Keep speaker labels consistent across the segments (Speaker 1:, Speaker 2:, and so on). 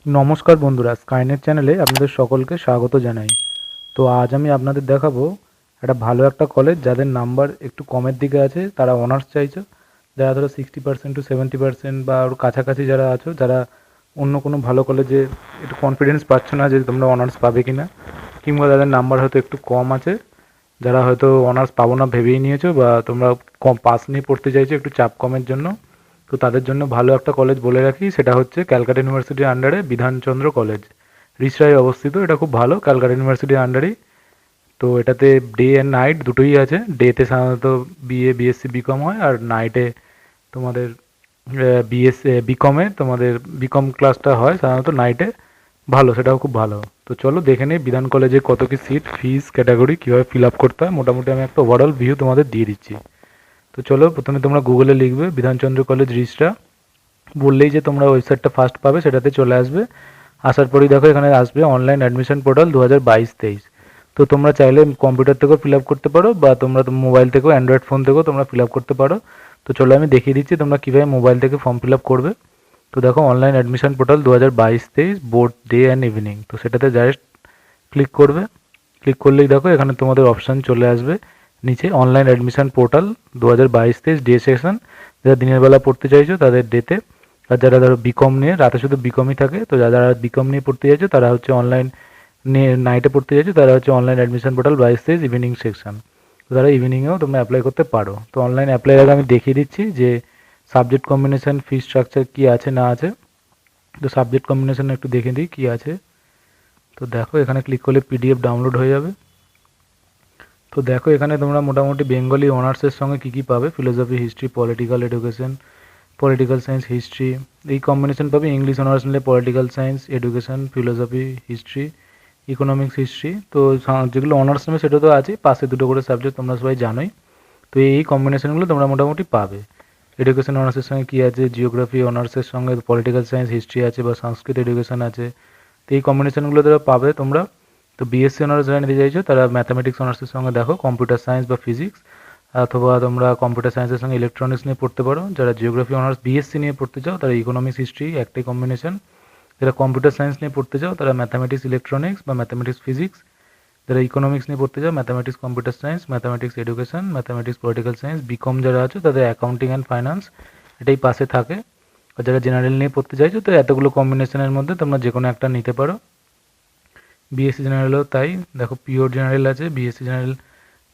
Speaker 1: নমস্কার বন্ধুরা, স্কাইনেট চ্যানেলে আপনাদের সকলকে স্বাগত জানাই। তো আজ আমি আপনাদের দেখাবো একটা ভালো একটা কলেজ যাদের নাম্বার একটু কমের দিকে আছে, তারা অনার্স চাইছো, যারা ধরো 60% টু 70% বা ওর কাছাকাছি যারা আছো, যারা অন্য কোনো ভালো কলেজে একটু কনফিডেন্স পাচ্ছ না যে তোমরা অনার্স পাবে কি না, কিংবা যাদের নাম্বার হয়তো একটু কম আছে, যারা হয়তো অনার্স পাবো না ভেবেই নিয়েছো, বা তোমরা কম পাস নিয়ে পড়তে চাইছো একটু চাপ কমের জন্য। তো তাদের জন্য ভালো একটা কলেজ বলে রাখি, সেটা হচ্ছে ক্যালকাটা ইউনিভার্সিটির আন্ডারে বিধানচন্দ্র কলেজ, রিষড়ায় অবস্থিত। এটা খুব ভালো, ক্যালকাটা ইউনিভার্সিটির আন্ডারেই। তো এটাতে ডে অ্যান্ড নাইট দুটোই আছে। ডেতে সাধারণত বিএসসি বিকম হয়, আর নাইটে তোমাদের বিকমে তোমাদের বিকম ক্লাসটা হয় সাধারণত নাইটে। ভালো, সেটাও খুব ভালো। তো চলো দেখে নিই বিধান কলেজে কত কি সিট, ফিস, ক্যাটাগরি কীভাবে ফিল আপ করতে হয়। মোটামুটি আমি একটা ওভারঅল ভিউ তোমাদের দিয়ে দিচ্ছি। তো চলো, প্রথমে তোমরা গুগলে লিখবে বিধানচন্দ্র কলেজ রিষড়া, বললেই যে তোমরা ওয়েবসাইটটা ফার্স্ট পাবে, সেটাতে চলে আসবে। আসার পরেই দেখো এখানে আসবে অনলাইন অ্যাডমিশন পোর্টাল 2022-23। তো তোমরা চাইলে কম্পিউটার থেকেও ফিল আপ করতে পারো, বা তোমরা মোবাইল থেকেও, অ্যান্ড্রয়েড ফোন থেকেও তোমরা ফিল আপ করতে পারো। তো চলো আমি দেখিয়ে দিচ্ছি তোমরা কীভাবে মোবাইল থেকে ফর্ম ফিল আপ করবে। তো দেখো online admission portal 2022-23 both day and evening. তো সেটাতে জাস্ট ক্লিক করবে। ক্লিক করলেই দেখো এখানে তোমাদের অপশান চলে আসবে নিচে, online admission portal 2022-23 day section. যারা দিনের বেলা পড়তে চাইছো তাদের ডেতে, আর যারা ধরো বিকম নিয়ে, রাতে শুধু বিকমই থাকে, তো যারা বিকম নিয়ে পড়তে চাইছো তারা হচ্ছে অনলাইন নিয়ে, নাইটে পড়তে চাইছো তারা হচ্ছে online admission portal 22-23 evening section. তো তারা ইভিনিংয়েও তোমরা অ্যাপ্লাই করতে পারো। তো অনলাইন অ্যাপ্লাই আগে আমি দেখিয়ে দিচ্ছি যে সাবজেক্ট কম্বিনেশন, ফি স্ট্রাকচার কী আছে না আছে। তো সাবজেক্ট কম্বিনেশন একটু দেখে দিই কী আছে। তো দেখো এখানে ক্লিক করলে পিডিএফ ডাউনলোড হয়ে যাবে। তো দেখো এখানে তোমরা মোটামুটি বেঙ্গলি অনার্সের সঙ্গে কী কী পাবে, philosophy, history, political education, political science, history, এই কম্বিনেশন পাবে। ইংলিশ অনার্স নিলে political science, education, philosophy, history, economics, history. তো যেগুলো অনার্স নেবে সেটা তো আছে, পাশে দুটো করে সাবজেক্ট তোমরা সবাই জানোই। তো এই কম্বিনেশনগুলো তোমরা মোটামুটি পাবে। এডুকেশন অনার্সের সঙ্গে কী আছে, জিওগ্রাফি অনার্সের সঙ্গে পলিটিক্যাল সায়েন্স, হিস্ট্রি আছে, বা সংস্কৃত এডুকেশন আছে। তো এই কম্বিনেশনগুলো তোমরা পাবে তোমরা। তো বিএসসি অনার্স যারা নিতে চাইছো তারা ম্যাথামেটিক্স অনার্সের সঙ্গে দেখো কম্পিউটার সায়েন্স বা ফিজিক্স, অথবা তোমরা কম্পিউটার সায়েন্সের সঙ্গে ইলেকট্রনিক্স নিয়ে পড়তে পারো। যারা জিওগ্রাফি অনার্স বিএসসি নিয়ে পড়তে চাও তারা ইকোনমিক্স, হিস্ট্রি একটাই কম্বিনেশন। যারা কম্পিউটার সায়েন্স নিয়ে পড়তে চাও তারা ম্যাথামেটিক্স ইলেকট্রনিক্স বা ম্যাথামেটিক্স ফিজিক্স। যারা ইকোনমিক্স নিয়ে পড়তে চাও mathematics computer science, mathematics education, mathematics political science. BCom যারা আছো তাদের অ্যাকাউন্টিং অ্যান্ড ফাইন্যান্স, এটাই পাশে থাকে। আর যারা জেনারেল নিয়ে পড়তে চাইছো তো এতগুলো কম্বিনেশনের মধ্যে তোমরা যে কোনো একটা নিতে পারো। বিএসসি জেনারেলও তাই, দেখো পিওর জেনারেল আছে, বিএসসি জেনারেল,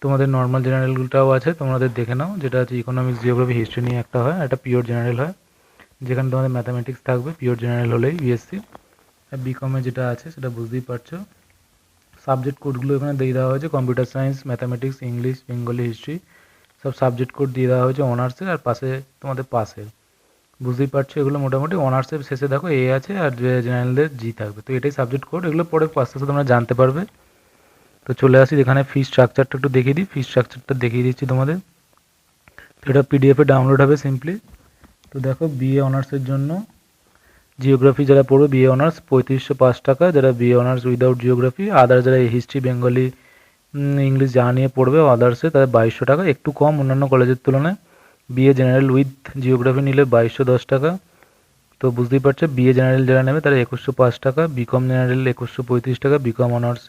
Speaker 1: তোমাদের নর্মাল জেনারেলটাও আছে, তোমাদের দেখে নাও। যেটা আছে ইকোনমিক্স, জিওগ্রাফি, হিস্ট্রি নিয়ে একটা হয়, একটা পিওর জেনারেল হয়, যেখানে তোমাদের ম্যাথামেটিক্স থাকবে পিওর জেনারেল হলেই বিএসসি। আর বিকমে যেটা আছে সেটা বুঝতেই পারছো। সাবজেক্ট কোডগুলো এখানে দিয়ে দেওয়া হয়েছে, computer science, mathematics, English, Bengali, history, সব সাবজেক্ট কোড দিয়ে দেওয়া হয়েছে অনার্সের। আর পাশে তোমাদের পাশে বুঝতেই পারছো এগুলো মোটামুটি অনার্সের শেষে দেখো এ আছে, আর জেনারেলদের জি থাকবে। তো এটাই সাবজেক্ট কোড, এগুলো পরে আস্তে আস্তে তোমরা জানতে পারবে। তো চলে আসি এখানে ফি স্ট্রাকচারটা একটু দেখিয়ে দিই, ফি স্ট্রাকচারটা দেখিয়ে দিচ্ছি তোমাদের। তো এটা পিডিএফে ডাউনলোড হবে সিম্পলি। তো দেখো বিএ অনার্সের জন্য জিওগ্রাফি যারা পড়বে বিএ অনার্স 3505 টাকা, যারা বিএ অনার্স উইদাউট জিওগ্রাফি, আদার যারা হিস্ট্রি, বেঙ্গলি, ইংলিশ যা নিয়ে পড়বে আদার্সে তাদের 2200 টাকা, একটু কম অন্যান্য কলেজের তুলনায়। বিএ জেনারেল উইথ জিওগ্রাফি নিলে 2210 টাকা। তো বুঝতেই পারছো বিএ জেনারেল যারা নেবে তারা 2105 টাকা, বিকম জেনারেল 2135 টাকা, বিকম অনার্স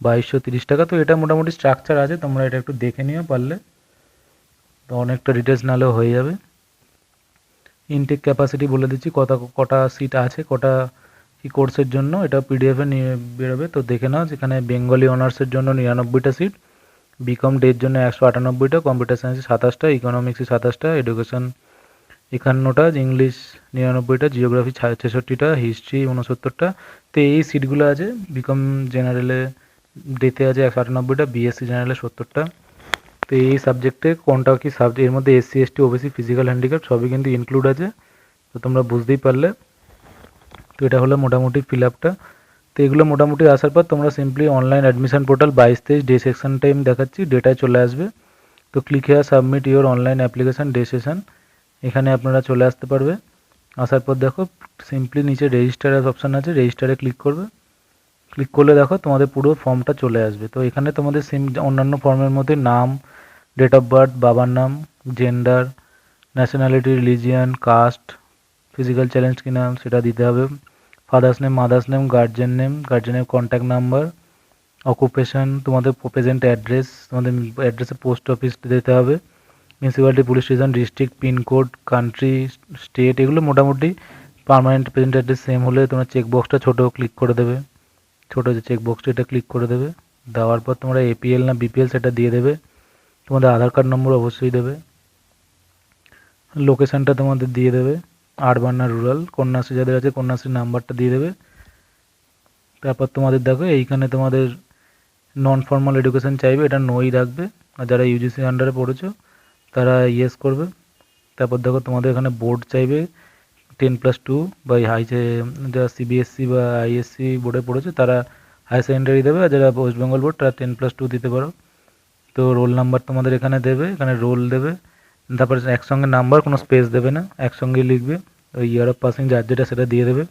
Speaker 1: 2230 টাকা। তো এটা মোটামুটি স্ট্রাকচার আছে, তোমরা এটা একটু দেখে নিও পারলে, তো অনেকটা ডিটেলস নাহলেও হয়ে যাবে। ইনটেক ক্যাপাসিটি বলে দিচ্ছি, কটা সিট আছে, কটা কি কোর্সের জন্য, এটা পিডিএফে নিয়ে বেরোবে। তো দেখে নাও, যেখানে বেঙ্গলি অনার্সের জন্য 99টা সিট, বিকম ডের জন্য 198টা, কম্পিউটার সায়েন্সে 27টা, ইকোনমিক্সে 27টা, এডুকেশন 51টা, ইংলিশ 99টা, জিওগ্রাফি 66টা, হিস্ট্রি 69টা। তো এই সিটগুলো আছে। বিকম জেনারেলে ডেতে আছে 198টা, বিএসসি জেনারেলে 70টা। তো এই সাবজেক্টে কোনটা কি সাবজেক্ট, এর মধ্যে SC, ST, OBC, physical handicap সবই কিন্তু ইনক্লুড আছে। তো তোমরা বুঝতেই পারলে। তো এটা হলো মোটামুটি ফিল আপটা। তো এগুলো মোটামুটি আসার পর তোমরা simply online admission portal 22-23 day section time দেখাচ্ছি, ডেটায় চলে আসবে। তো click here submit your online application day session, এখানে আপনারা চলে আসতে পারবে। আসার পর দেখো সিম্পলি নিচে রেজিস্টার অপশান আছে, রেজিস্টারে ক্লিক করবে। ক্লিক করলে দেখো তোমাদের পুরো ফর্মটা চলে আসবে। তো এখানে তোমাদের অন্যান্য ফর্মের মধ্যে নাম, ডেট অফ বার্থ, বাবার নাম, gender, nationality, religion, caste, physical challenge কিনা সেটা দিতে হবে, ফাদার্স নেম, মাদার্স নেম, গার্জেনের কন্ট্যাক্ট নাম্বার, অকুপেশন, তোমাদের প্রেজেন্ট অ্যাড্রেস, তোমাদের অ্যাড্রেসে পোস্ট অফিস দিতে হবে, municipality, police station, district, pincode, country, state, এগুলো মোটামুটি পার্মানেন্ট প্রেজেন্ট অ্যাড্রেস সেম হলে তোমরা চেকবক্সটা ছোটো ক্লিক করে দেবে, ছোটো যে চেকবক্সটা এটা ক্লিক করে দেবে। দেওয়ার পর তোমরা এপিএল না বিপিএল সেটা দিয়ে দেবে। তোমাদের আধার কার্ড নম্বর অবশ্যই দেবে, লোকেশানটা তোমাদের দিয়ে দেবে, আরবান না রুরাল, কন্যাশ্রী যাদের আছে কন্যাশ্রীর নাম্বারটা দিয়ে দেবে। তারপর তোমাদের দেখো এইখানে তোমাদের নন ফর্মাল এডুকেশন চাইবে, এটা নোই রাখবে, আর যারা ইউজিসি আন্ডারে পড়েছো তারা ইয়েস করবে। তারপর দেখো তোমাদের এখানে বোর্ড চাইবে 10+2 বা যারা সিবিএসসি বা আইএসসি বোর্ডে পড়েছে তারা হায়ার সেকেন্ডারি দেবে, আর যারা ওয়েস্ট বেঙ্গল বোর্ড তারা 10+2 দিতে পারো। তো রোল নাম্বার তোমাদের এখানে দেবে, এখানে রোল দেবে, তারপরে একসঙ্গে নাম্বার, কোনো স্পেস দেবে না, একসঙ্গে লিখবে। ওই ইয়ার অফ পাসিং যার যেটা সেটা দিয়ে দেবে।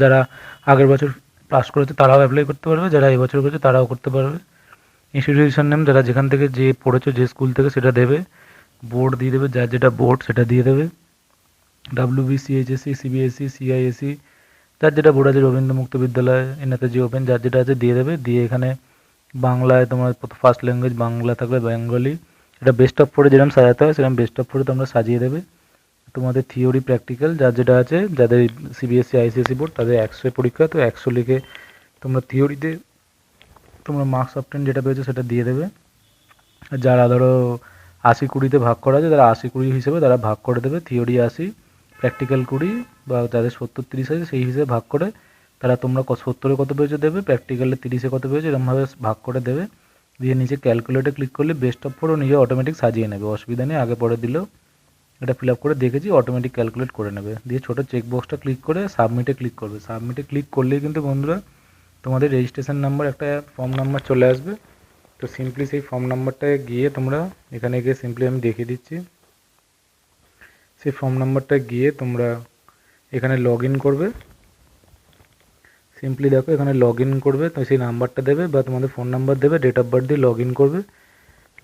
Speaker 1: যারা আগের বছর পাস করেছে তারাও অ্যাপ্লাই করতে পারবে, যারা এবছর করেছে তারাও করতে পারবে। ইনস্টিটিউশন নেম, যারা যেখান থেকে যে পড়েছো যে স্কুল থেকে সেটা দেবে, বোর্ড দিয়ে দেবে, যার যেটা বোর্ড সেটা দিয়ে দেবে, ডাব্লিউবিসি, এইচএসসি, সিবিএসসি, সিআইএসসি, যার যেটা বোর্ড আছে, রবীন্দ্র মুক্ত বিদ্যালয়, এনএতজি ওপেন, যার যেটা আছে দিয়ে দেবে। দিয়ে এখানে বাংলায় তোমার ফার্স্ট ল্যাঙ্গুয়েজ বাংলা থাকলে বেঙ্গলি, এটা বেস্ট অফ ফোরে যেরকম সাজাতে হয় সেরকম বেস্ট অফ ফোরে তোমরা সাজিয়ে দেবে। তোমাদের থিওরি প্র্যাকটিক্যাল যার যেটা আছে, যাদের সিবিএসসি আইসিএসসি বোর্ড তাদের 100 পরীক্ষা, তো 100 লিখে তোমরা থিওরিতে তোমরা মার্কস অবটেন যেটা পেয়েছো সেটা দিয়ে দেবে। আর যারা ধরো 80-20 ভাগ করা আছে, তারা 80-20 হিসেবে তারা ভাগ করে দেবে, থিওরি 80, প্র্যাকটিক্যাল 20, বা যাদের 70-30 আছে সেই হিসেবে ভাগ করে তারা তোমরা 70-এ কত পেয়েছো দেবে, প্র্যাকটিক্যালে 30-এ কত পেয়েছো এরকমভাবে ভাগ করে দেবে। দিয়ে নিচে ক্যালকুলেটে ক্লিক করলে বেস্ট অফ ফোরও নিজে অটোমেটিক সাজিয়ে নেবে, অসুবিধা নেই, আগে পরে দিলেও এটা ফিল আপ করে দেখেছি অটোমেটিক ক্যালকুলেট করে নেবে। দিয়ে ছোটো চেকবক্সটা ক্লিক করে সাবমিটে ক্লিক করবে, সাবমিটে ক্লিক করলেই কিন্তু বন্ধুরা তোমাদের রেজিস্ট্রেশন নাম্বার একটা ফর্ম নাম্বার চলে আসবে। তো সিম্পলি সেই ফর্ম নাম্বারটায় গিয়ে তোমরা এখানে গিয়ে সিম্পলি আমি দেখিয়ে দিচ্ছি, সেই ফর্ম নাম্বারটা গিয়ে তোমরা এখানে লগ ইন করবে। সিম্পলি দেখো এখানে লগ ইন করবে, তো সেই নাম্বারটা দেবে বা তোমাদের ফোন নাম্বার দেবে, ডেট অফ বার্থ দিয়ে লগ ইন করবে।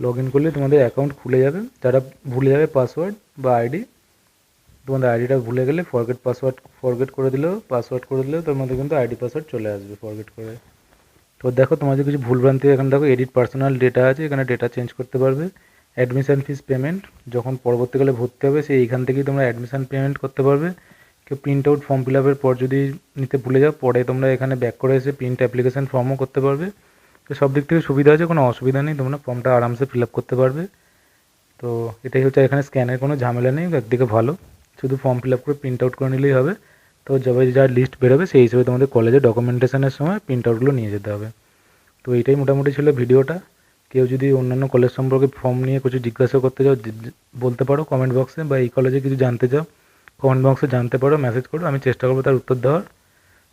Speaker 1: লগ ইন করলে তোমাদের অ্যাকাউন্ট খুলে যাবে। যারা ভুলে যাবে পাসওয়ার্ড বা আইডি, তোমাদের আইডিটা ভুলে গেলে ফরগেট করে দিলেও, পাসওয়ার্ড করে দিলেও তোমাদের কিন্তু আইডি পাসওয়ার্ড চলে আসবে ফরগেট করে। তো দেখো তোমাদের কিছু ভুলভ্রান্তি, এখানে দেখো এডিট পার্সোনাল ডেটা আছে, এখানে ডেটা চেঞ্জ করতে পারবে। অ্যাডমিশন ফিস পেমেন্ট, যখন পরবর্তীকালে ভর্তি হবে সেই এইখান থেকেই তোমরা অ্যাডমিশন পেমেন্ট করতে পারবে। কেউ প্রিন্ট আউট ফর্ম ফিল আপের পর যদি নিতে ভুলে যাও, পরে তোমরা এখানে ব্যাক করে এসে প্রিন্ট অ্যাপ্লিকেশন ফর্মও করতে পারবে। তো সব দিক থেকে সুবিধা আছে, কোনো অসুবিধা নেই, তোমরা ফর্মটা আরামসে ফিল আপ করতে পারবে। তো এটাই হচ্ছে, এখানে স্ক্যানের কোনো ঝামেলা নেই, একদিকে ভালো, শুধু ফর্ম ফিল আপ করে প্রিন্ট আউট করে নিলেই হবে। তো যবে যার লিস্ট বেরোবে সেই হিসেবে তোমাদের কলেজে ডকুমেন্টেশনের সময় প্রিন্ট আউটগুলো নিয়ে যেতে হবে। তো এইটাই মোটামুটি ছিল ভিডিওটা। কেউ যদি অন্যান্য কলেজ সম্পর্কে ফর্ম নিয়ে কিছু জিজ্ঞাসা করতে চাও বলতে পারো কমেন্ট বক্সে, বা এই কলেজে কিছু জানতে চাও কমেন্ট বক্সে জানতে পারো, মেসেজ করো, আমি চেষ্টা করবো তার উত্তর দেওয়ার।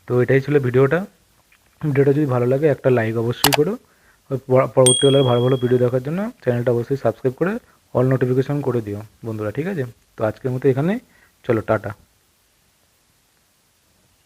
Speaker 1: তো এটাই ছিল ভিডিওটা। ভিডিওটা যদি ভালো লাগে একটা লাইক অবশ্যই করো। পরবর্তীকালে ভালো ভালো ভিডিও দেখার জন্য চ্যানেলটা অবশ্যই সাবস্ক্রাইব করে অল নোটিফিকেশন করে দিও বন্ধুরা, ঠিক আছে? তো আজকের মতো এখানে, চলো টাটা।